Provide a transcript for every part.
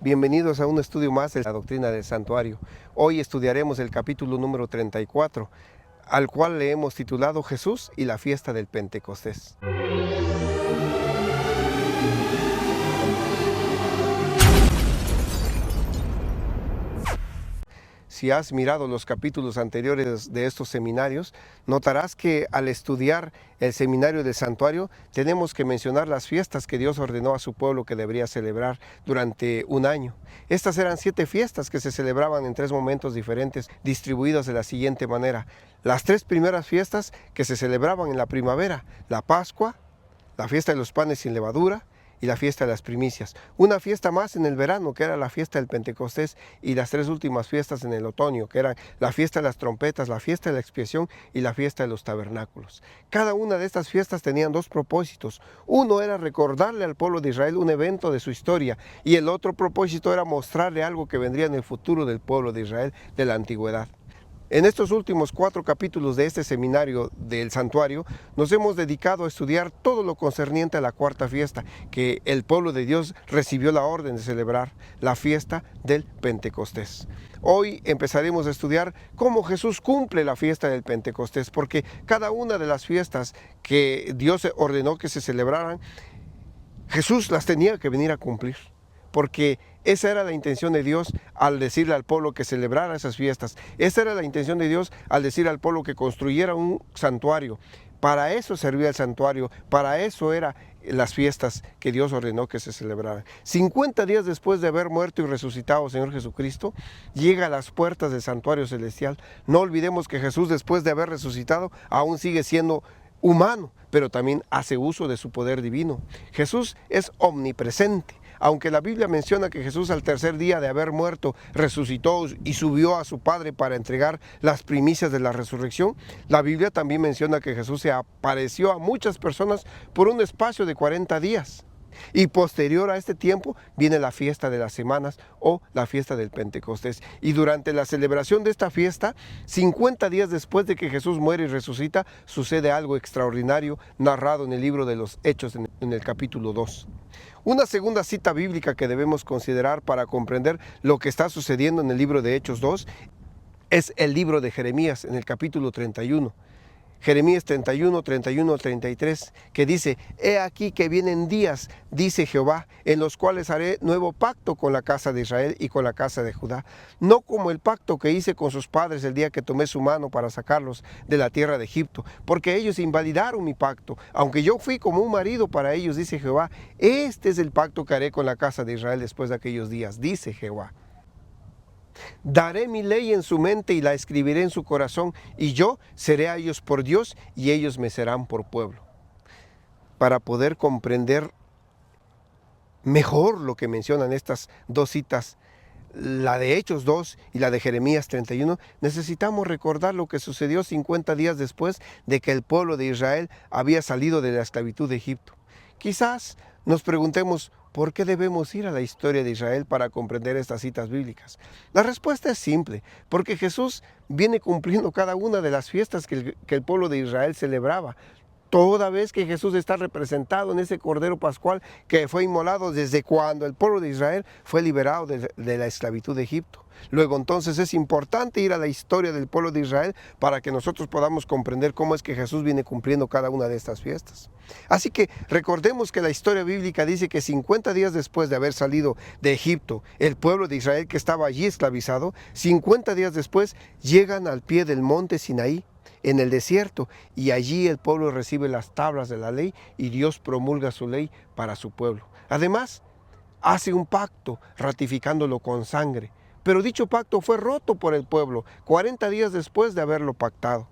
Bienvenidos a un estudio más de la doctrina del santuario. Hoy estudiaremos el capítulo número 34, al cual le hemos titulado Jesús y la fiesta del Pentecostés. Si has mirado los capítulos anteriores de estos seminarios, notarás que al estudiar el seminario del santuario tenemos que mencionar las fiestas que Dios ordenó a su pueblo que debería celebrar durante un año. Estas eran 7 fiestas que se celebraban en 3 momentos diferentes, distribuidas de la siguiente manera. Las 3 primeras fiestas que se celebraban en la primavera: la Pascua, la fiesta de los panes sin levadura y la fiesta de las primicias. Una fiesta más en el verano, que era la fiesta del Pentecostés, y las 3 últimas fiestas en el otoño, que eran la fiesta de las trompetas, la fiesta de la expiación y la fiesta de los tabernáculos. Cada una de estas fiestas tenían 2 propósitos. Uno era recordarle al pueblo de Israel un evento de su historia, y el otro propósito era mostrarle algo que vendría en el futuro del pueblo de Israel de la antigüedad. En estos últimos 4 capítulos de este seminario del santuario nos hemos dedicado a estudiar todo lo concerniente a la cuarta fiesta que el pueblo de Dios recibió la orden de celebrar, la fiesta del Pentecostés. Hoy empezaremos a estudiar cómo Jesús cumple la fiesta del Pentecostés, porque cada una de las fiestas que Dios ordenó que se celebraran, Jesús las tenía que venir a cumplir, porque esa era la intención de Dios al decirle al pueblo que celebrara esas fiestas. Esa era la intención de Dios al decir al pueblo que construyera un santuario. Para eso servía el santuario, para eso eran las fiestas que Dios ordenó que se celebraran. 50 días después de haber muerto y resucitado Señor Jesucristo, llega a las puertas del santuario celestial. No olvidemos que Jesús, después de haber resucitado, aún sigue siendo humano, pero también hace uso de su poder divino. Jesús es omnipresente. Aunque la Biblia menciona que Jesús al tercer día de haber muerto resucitó y subió a su Padre para entregar las primicias de la resurrección, la Biblia también menciona que Jesús se apareció a muchas personas por un espacio de 40 días. Y posterior a este tiempo viene la fiesta de las semanas o la fiesta del Pentecostés. Y durante la celebración de esta fiesta, 50 días después de que Jesús muere y resucita, sucede algo extraordinario narrado en el libro de los Hechos en el capítulo 2. Una segunda cita bíblica que debemos considerar para comprender lo que está sucediendo en el libro de Hechos 2 es el libro de Jeremías en el capítulo 31. Jeremías 31, 31 al 33, que dice: He aquí que vienen días, dice Jehová, en los cuales haré nuevo pacto con la casa de Israel y con la casa de Judá, no como el pacto que hice con sus padres el día que tomé su mano para sacarlos de la tierra de Egipto, porque ellos invalidaron mi pacto, aunque yo fui como un marido para ellos, dice Jehová. Este es el pacto que haré con la casa de Israel después de aquellos días, dice Jehová. Daré mi ley en su mente y la escribiré en su corazón, y yo seré a ellos por Dios y ellos me serán por pueblo. Para poder comprender mejor lo que mencionan estas 2 citas, la de Hechos 2 y la de Jeremías 31, necesitamos recordar lo que sucedió 50 días después de que el pueblo de Israel había salido de la esclavitud de Egipto. Quizás nos preguntemos, ¿por qué debemos ir a la historia de Israel para comprender estas citas bíblicas? La respuesta es simple: porque Jesús viene cumpliendo cada una de las fiestas que el pueblo de Israel celebraba. Toda vez que Jesús está representado en ese Cordero Pascual que fue inmolado desde cuando el pueblo de Israel fue liberado de la esclavitud de Egipto. Luego entonces es importante ir a la historia del pueblo de Israel para que nosotros podamos comprender cómo es que Jesús viene cumpliendo cada una de estas fiestas. Así que recordemos que la historia bíblica dice que 50 días después de haber salido de Egipto, el pueblo de Israel que estaba allí esclavizado, 50 días después llegan al pie del monte Sinaí, en el desierto, y allí el pueblo recibe las tablas de la ley y Dios promulga su ley para su pueblo. Además, hace un pacto ratificándolo con sangre, pero dicho pacto fue roto por el pueblo 40 días después de haberlo pactado.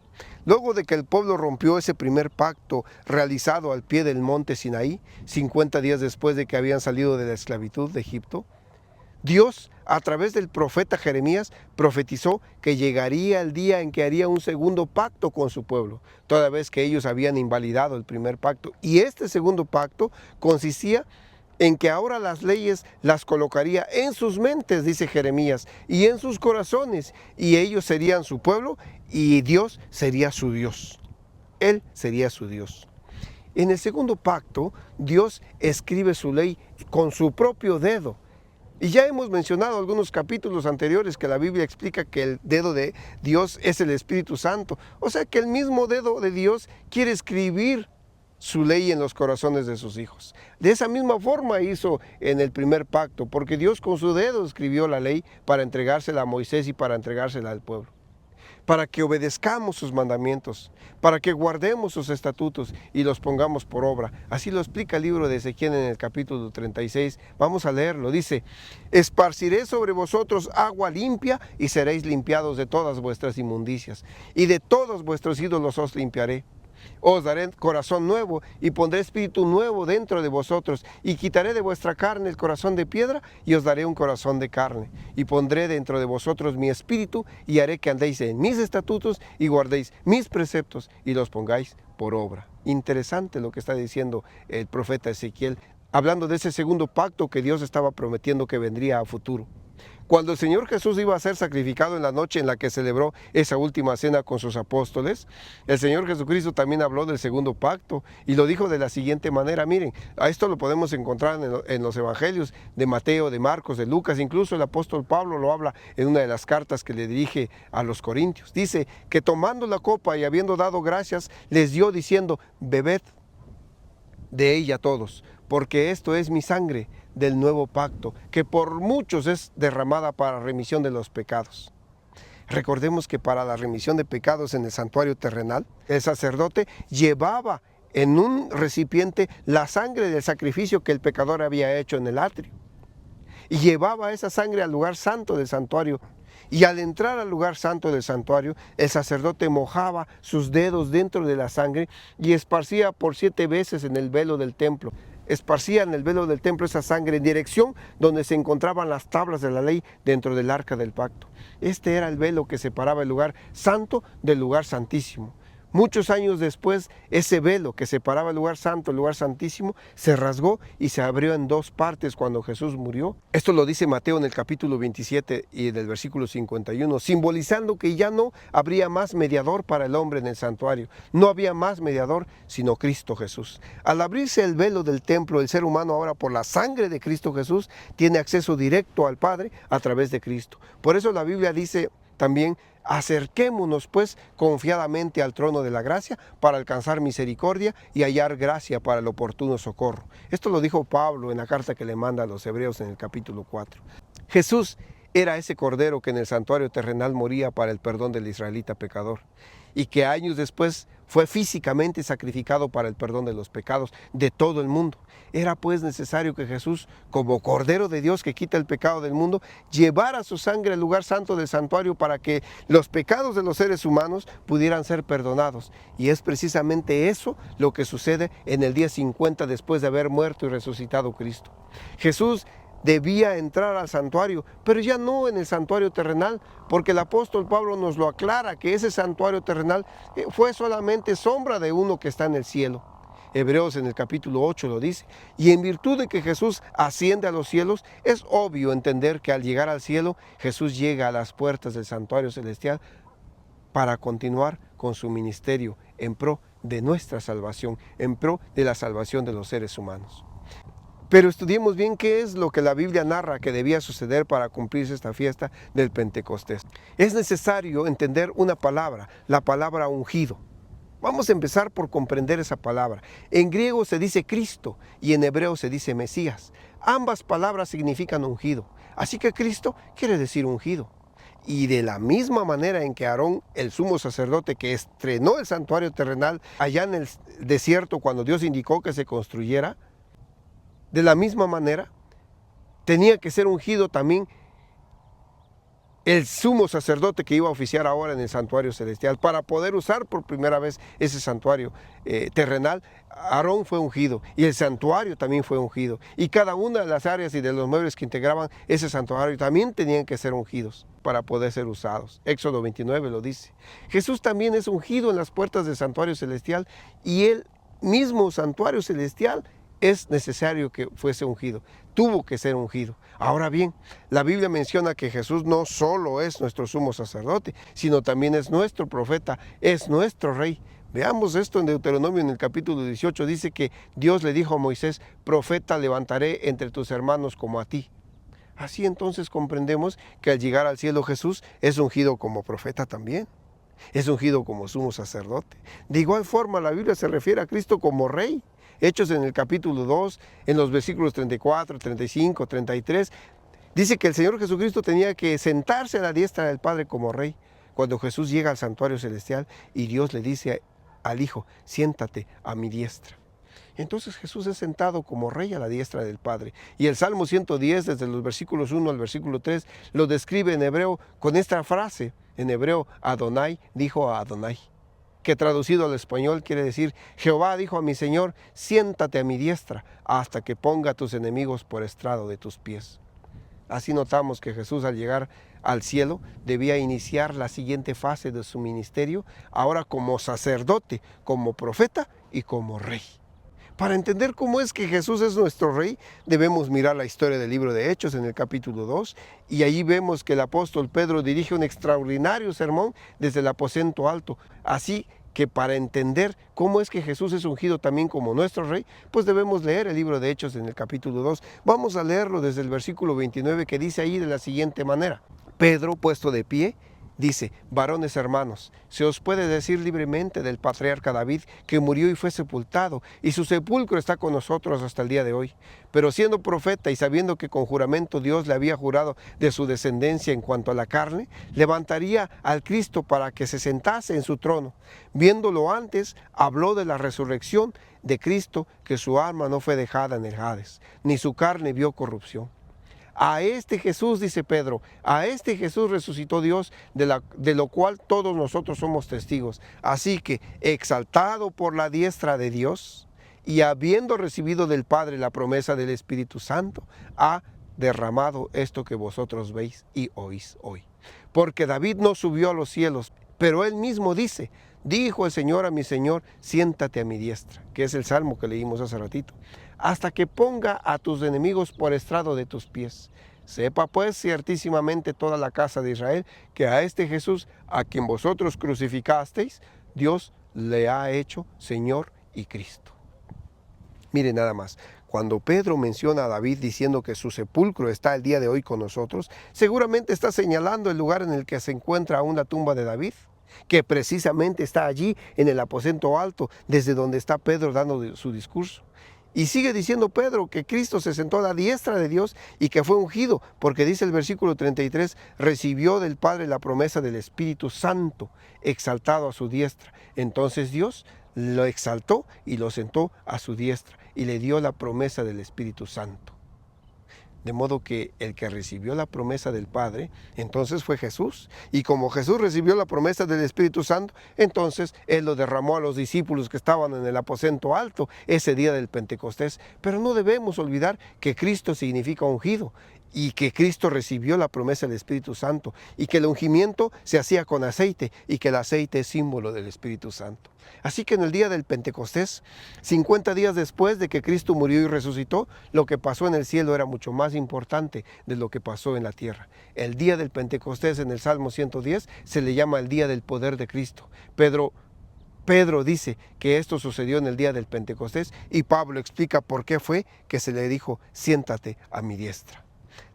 Luego de que el pueblo rompió ese primer pacto realizado al pie del monte Sinaí, 50 días después de que habían salido de la esclavitud de Egipto, Dios, a través del profeta Jeremías, profetizó que llegaría el día en que haría un segundo pacto con su pueblo, toda vez que ellos habían invalidado el primer pacto. Y este segundo pacto consistía en que ahora las leyes las colocaría en sus mentes, dice Jeremías, y en sus corazones, y ellos serían su pueblo y Dios sería su Dios. Él sería su Dios. En el segundo pacto, Dios escribe su ley con su propio dedo Y ya hemos mencionado algunos capítulos anteriores que la Biblia explica que el dedo de Dios es el Espíritu Santo. O sea que el mismo dedo de Dios quiere escribir su ley en los corazones de sus hijos. De esa misma forma hizo en el primer pacto, porque Dios con su dedo escribió la ley para entregársela a Moisés y para entregársela al pueblo, para que obedezcamos sus mandamientos, para que guardemos sus estatutos y los pongamos por obra. Así lo explica el libro de Ezequiel en el capítulo 36. Vamos a leerlo. Dice: esparciré sobre vosotros agua limpia y seréis limpiados de todas vuestras inmundicias, y de todos vuestros ídolos os limpiaré. Os daré corazón nuevo y pondré espíritu nuevo dentro de vosotros, y quitaré de vuestra carne el corazón de piedra y os daré un corazón de carne, y pondré dentro de vosotros mi espíritu y haré que andéis en mis estatutos y guardéis mis preceptos y los pongáis por obra. Interesante lo que está diciendo el profeta Ezequiel, hablando de ese segundo pacto que Dios estaba prometiendo que vendría a futuro. Cuando el Señor Jesús iba a ser sacrificado en la noche en la que celebró esa última cena con sus apóstoles, el Señor Jesucristo también habló del segundo pacto y lo dijo de la siguiente manera. Miren, a esto lo podemos encontrar en los evangelios de Mateo, de Marcos, de Lucas. Incluso el apóstol Pablo lo habla en una de las cartas que le dirige a los corintios. Dice que tomando la copa y habiendo dado gracias, les dio diciendo: bebed de ella todos, porque esto es mi sangre del nuevo pacto, que por muchos es derramada para remisión de los pecados. Recordemos que para la remisión de pecados en el santuario terrenal, el sacerdote llevaba en un recipiente la sangre del sacrificio que el pecador había hecho en el atrio, y llevaba esa sangre al lugar santo del santuario. Y al entrar al lugar santo del santuario, el sacerdote mojaba sus dedos dentro de la sangre y esparcía por 7 veces en el velo del templo. Esparcía en el velo del templo esa sangre en dirección donde se encontraban las tablas de la ley dentro del arca del pacto. Este era el velo que separaba el lugar santo del lugar santísimo. Muchos años después, ese velo que separaba el lugar santo del lugar santísimo se rasgó y se abrió en 2 partes cuando Jesús murió. Esto lo dice Mateo en el capítulo 27 y del versículo 51, simbolizando que ya no habría más mediador para el hombre en el santuario. No había más mediador sino Cristo Jesús. Al abrirse el velo del templo, el ser humano ahora, por la sangre de Cristo Jesús, tiene acceso directo al Padre a través de Cristo. Por eso la Biblia dice también: acerquémonos pues confiadamente al trono de la gracia para alcanzar misericordia y hallar gracia para el oportuno socorro. Esto lo dijo Pablo en la carta que le manda a los Hebreos en el capítulo 4. Jesús era ese cordero que en el santuario terrenal moría para el perdón del israelita pecador, y que años después fue físicamente sacrificado para el perdón de los pecados de todo el mundo. Era pues necesario que Jesús, como Cordero de Dios que quita el pecado del mundo, llevara su sangre al lugar santo del santuario para que los pecados de los seres humanos pudieran ser perdonados. Y es precisamente eso lo que sucede en el día 50 después de haber muerto y resucitado Cristo. Jesús debía entrar al santuario, pero ya no en el santuario terrenal, porque el apóstol Pablo nos lo aclara, que ese santuario terrenal fue solamente sombra de uno que está en el cielo. Hebreos en el capítulo 8 lo dice. Y en virtud de que Jesús asciende a los cielos, es obvio entender que al llegar al cielo, Jesús llega a las puertas del santuario celestial para continuar con su ministerio en pro de nuestra salvación, en pro de la salvación de los seres humanos. Pero estudiemos bien qué es lo que la Biblia narra que debía suceder para cumplirse esta fiesta del Pentecostés. Es necesario entender una palabra, la palabra ungido. Vamos a empezar por comprender esa palabra. En griego se dice Cristo y en hebreo se dice Mesías. Ambas palabras significan ungido. Así que Cristo quiere decir ungido. Y de la misma manera en que Aarón, el sumo sacerdote que estrenó el santuario terrenal allá en el desierto cuando Dios indicó que se construyera, de la misma manera tenía que ser ungido también el sumo sacerdote que iba a oficiar ahora en el santuario celestial. Para poder usar por primera vez ese santuario terrenal, Aarón fue ungido y el santuario también fue ungido. Y cada una de las áreas y de los muebles que integraban ese santuario también tenían que ser ungidos para poder ser usados. Éxodo 29 lo dice. Jesús también es ungido en las puertas del santuario celestial, y el mismo santuario celestial es necesario que fuese ungido, tuvo que ser ungido. Ahora bien, la Biblia menciona que Jesús no solo es nuestro sumo sacerdote, sino también es nuestro profeta, es nuestro rey. Veamos esto en Deuteronomio en el capítulo 18, dice que Dios le dijo a Moisés: profeta levantaré entre tus hermanos como a ti. Así entonces comprendemos que al llegar al cielo Jesús es ungido como profeta también. Es ungido como sumo sacerdote. De igual forma la Biblia se refiere a Cristo como rey. Hechos en el capítulo 2, en los versículos 34, 35, 33, dice que el Señor Jesucristo tenía que sentarse a la diestra del Padre como rey. Cuando Jesús llega al santuario celestial y Dios le dice al Hijo, siéntate a mi diestra. Entonces Jesús es sentado como rey a la diestra del Padre. Y el Salmo 110, desde los versículos 1 al versículo 3, lo describe en hebreo con esta frase. En hebreo, Adonai dijo a Adonai, que traducido al español quiere decir, Jehová dijo a mi Señor, siéntate a mi diestra hasta que ponga a tus enemigos por estrado de tus pies. Así notamos que Jesús al llegar al cielo debía iniciar la siguiente fase de su ministerio, ahora como sacerdote, como profeta y como rey. Para entender cómo es que Jesús es nuestro rey, debemos mirar la historia del libro de Hechos en el capítulo 2, y allí vemos que el apóstol Pedro dirige un extraordinario sermón desde el aposento alto. Así que para entender cómo es que Jesús es ungido también como nuestro rey, pues debemos leer el libro de Hechos en el capítulo 2. Vamos a leerlo desde el versículo 29, que dice ahí de la siguiente manera. Pedro, puesto de pie, dice, varones hermanos, se os puede decir libremente del patriarca David que murió y fue sepultado, y su sepulcro está con nosotros hasta el día de hoy. Pero siendo profeta y sabiendo que con juramento Dios le había jurado de su descendencia en cuanto a la carne, levantaría al Cristo para que se sentase en su trono. Viéndolo antes, habló de la resurrección de Cristo, que su alma no fue dejada en el Hades, ni su carne vio corrupción. A este Jesús, dice Pedro, a este Jesús resucitó Dios, de lo cual todos nosotros somos testigos. Así que, exaltado por la diestra de Dios y habiendo recibido del Padre la promesa del Espíritu Santo, ha derramado esto que vosotros veis y oís hoy. Porque David no subió a los cielos, pero él mismo dice, dijo el Señor a mi Señor, siéntate a mi diestra, que es el salmo que leímos hace ratito, hasta que ponga a tus enemigos por estrado de tus pies. Sepa pues ciertísimamente toda la casa de Israel que a este Jesús, a quien vosotros crucificasteis, Dios le ha hecho Señor y Cristo. Mire nada más, cuando Pedro menciona a David diciendo que su sepulcro está el día de hoy con nosotros, seguramente está señalando el lugar en el que se encuentra aún la tumba de David, que precisamente está allí en el aposento alto, desde donde está Pedro dando su discurso. Y sigue diciendo Pedro que Cristo se sentó a la diestra de Dios y que fue ungido, porque dice el versículo 33, recibió del Padre la promesa del Espíritu Santo, exaltado a su diestra. Entonces Dios lo exaltó y lo sentó a su diestra y le dio la promesa del Espíritu Santo. De modo que el que recibió la promesa del Padre, entonces fue Jesús. Y como Jesús recibió la promesa del Espíritu Santo, entonces Él lo derramó a los discípulos que estaban en el aposento alto ese día del Pentecostés. Pero no debemos olvidar que Cristo significa ungido y que Cristo recibió la promesa del Espíritu Santo y que el ungimiento se hacía con aceite y que el aceite es símbolo del Espíritu Santo. Así que en el día del Pentecostés, 50 días después de que Cristo murió y resucitó, lo que pasó en el cielo era mucho más importante de lo que pasó en la tierra. El día del Pentecostés en el Salmo 110 se le llama el día del poder de Cristo. Pedro dice que esto sucedió en el día del Pentecostés y Pablo explica por qué fue que se le dijo, siéntate a mi diestra.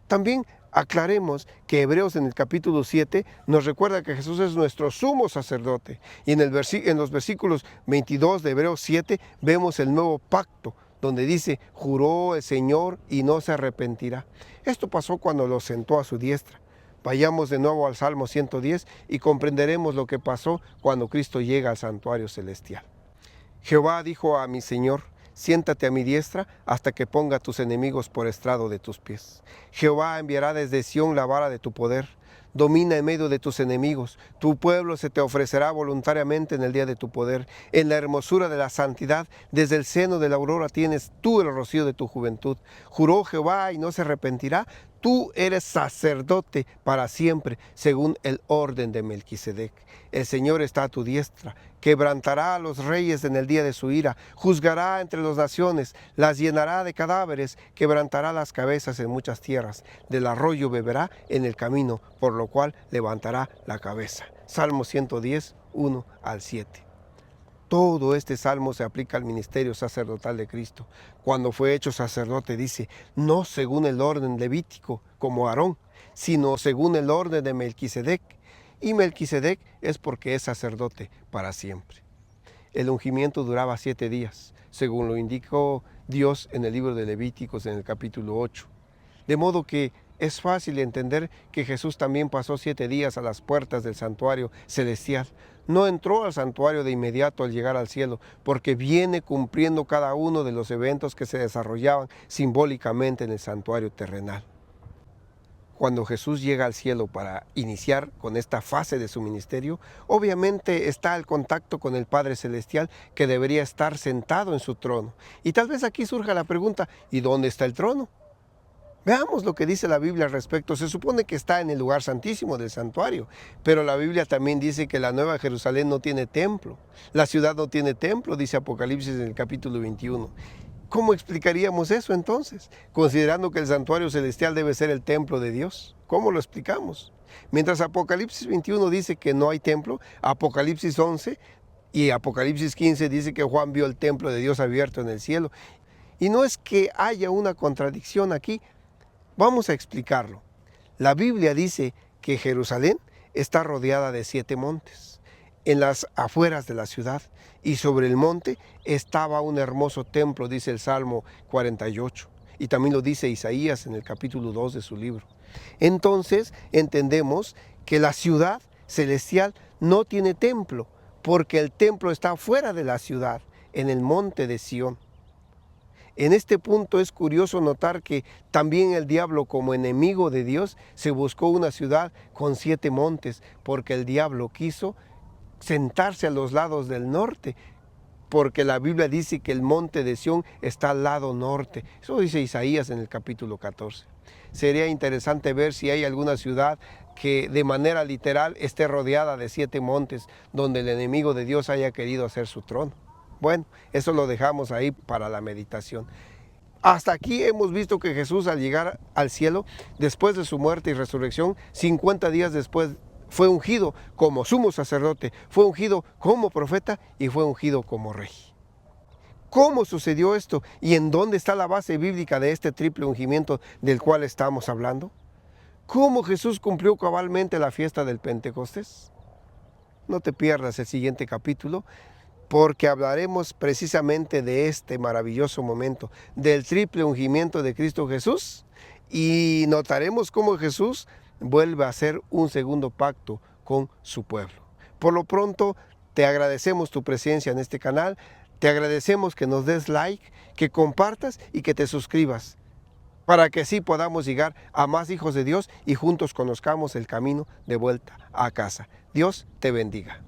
También aclaremos que Hebreos en el capítulo 7 nos recuerda que Jesús es nuestro sumo sacerdote. Y en los versículos 22 de Hebreos 7 vemos el nuevo pacto, donde dice, juró el Señor y no se arrepentirá. Esto pasó cuando lo sentó a su diestra. Vayamos de nuevo al Salmo 110 y comprenderemos lo que pasó cuando Cristo llega al santuario celestial. Jehová dijo a mi Señor, siéntate a mi diestra hasta que ponga a tus enemigos por estrado de tus pies. Jehová enviará desde Sión la vara de tu poder. Domina en medio de tus enemigos. Tu pueblo se te ofrecerá voluntariamente en el día de tu poder. En la hermosura de la santidad, desde el seno de la aurora tienes tú el rocío de tu juventud. Juró Jehová y no se arrepentirá. Tú eres sacerdote para siempre, según el orden de Melquisedec. El Señor está a tu diestra, quebrantará a los reyes en el día de su ira, juzgará entre las naciones, las llenará de cadáveres, quebrantará las cabezas en muchas tierras, del arroyo beberá en el camino, por lo cual levantará la cabeza. Salmo 110, 1 al 7. Todo este salmo se aplica al ministerio sacerdotal de Cristo. Cuando fue hecho sacerdote, dice, no según el orden levítico, como Aarón, sino según el orden de Melquisedec. Y Melquisedec es porque es sacerdote para siempre. El ungimiento duraba 7 días, según lo indicó Dios en el libro de Levíticos en el capítulo 8. De modo que es fácil entender que Jesús también pasó 7 días a las puertas del santuario celestial. No entró al santuario de inmediato al llegar al cielo, porque viene cumpliendo cada uno de los eventos que se desarrollaban simbólicamente en el santuario terrenal. Cuando Jesús llega al cielo para iniciar con esta fase de su ministerio, obviamente está al contacto con el Padre Celestial, que debería estar sentado en su trono. Y tal vez aquí surja la pregunta, ¿y dónde está el trono? Veamos lo que dice la Biblia al respecto. Se supone que está en el lugar santísimo del santuario, pero la Biblia también dice que la Nueva Jerusalén no tiene templo. La ciudad no tiene templo, dice Apocalipsis en el capítulo 21. ¿Cómo explicaríamos eso entonces? Considerando que el santuario celestial debe ser el templo de Dios. ¿Cómo lo explicamos? Mientras Apocalipsis 21 dice que no hay templo, Apocalipsis 11 y Apocalipsis 15 dice que Juan vio el templo de Dios abierto en el cielo. Y no es que haya una contradicción aquí. Vamos a explicarlo. La Biblia dice que Jerusalén está rodeada de 7 montes, en las afueras de la ciudad, y sobre el monte estaba un hermoso templo, dice el Salmo 48, y también lo dice Isaías en el capítulo 2 de su libro. Entonces entendemos que la ciudad celestial no tiene templo, porque el templo está fuera de la ciudad, en el monte de Sión. En este punto es curioso notar que también el diablo, como enemigo de Dios, se buscó una ciudad con 7 montes, porque el diablo quiso sentarse a los lados del norte, porque la Biblia dice que el monte de Sión está al lado norte. Eso dice Isaías en el capítulo 14. Sería interesante ver si hay alguna ciudad que de manera literal esté rodeada de 7 montes, donde el enemigo de Dios haya querido hacer su trono. Bueno, eso lo dejamos ahí para la meditación. Hasta aquí hemos visto que Jesús, al llegar al cielo, después de su muerte y resurrección, 50 días después, fue ungido como sumo sacerdote, fue ungido como profeta y fue ungido como rey. ¿Cómo sucedió esto? ¿Y en dónde está la base bíblica de este triple ungimiento del cual estamos hablando? ¿Cómo Jesús cumplió cabalmente la fiesta del Pentecostés? No te pierdas el siguiente capítulo, porque hablaremos precisamente de este maravilloso momento, del triple ungimiento de Cristo Jesús, y notaremos cómo Jesús vuelve a hacer un segundo pacto con su pueblo. Por lo pronto, te agradecemos tu presencia en este canal, te agradecemos que nos des like, que compartas y que te suscribas, para que así podamos llegar a más hijos de Dios y juntos conozcamos el camino de vuelta a casa. Dios te bendiga.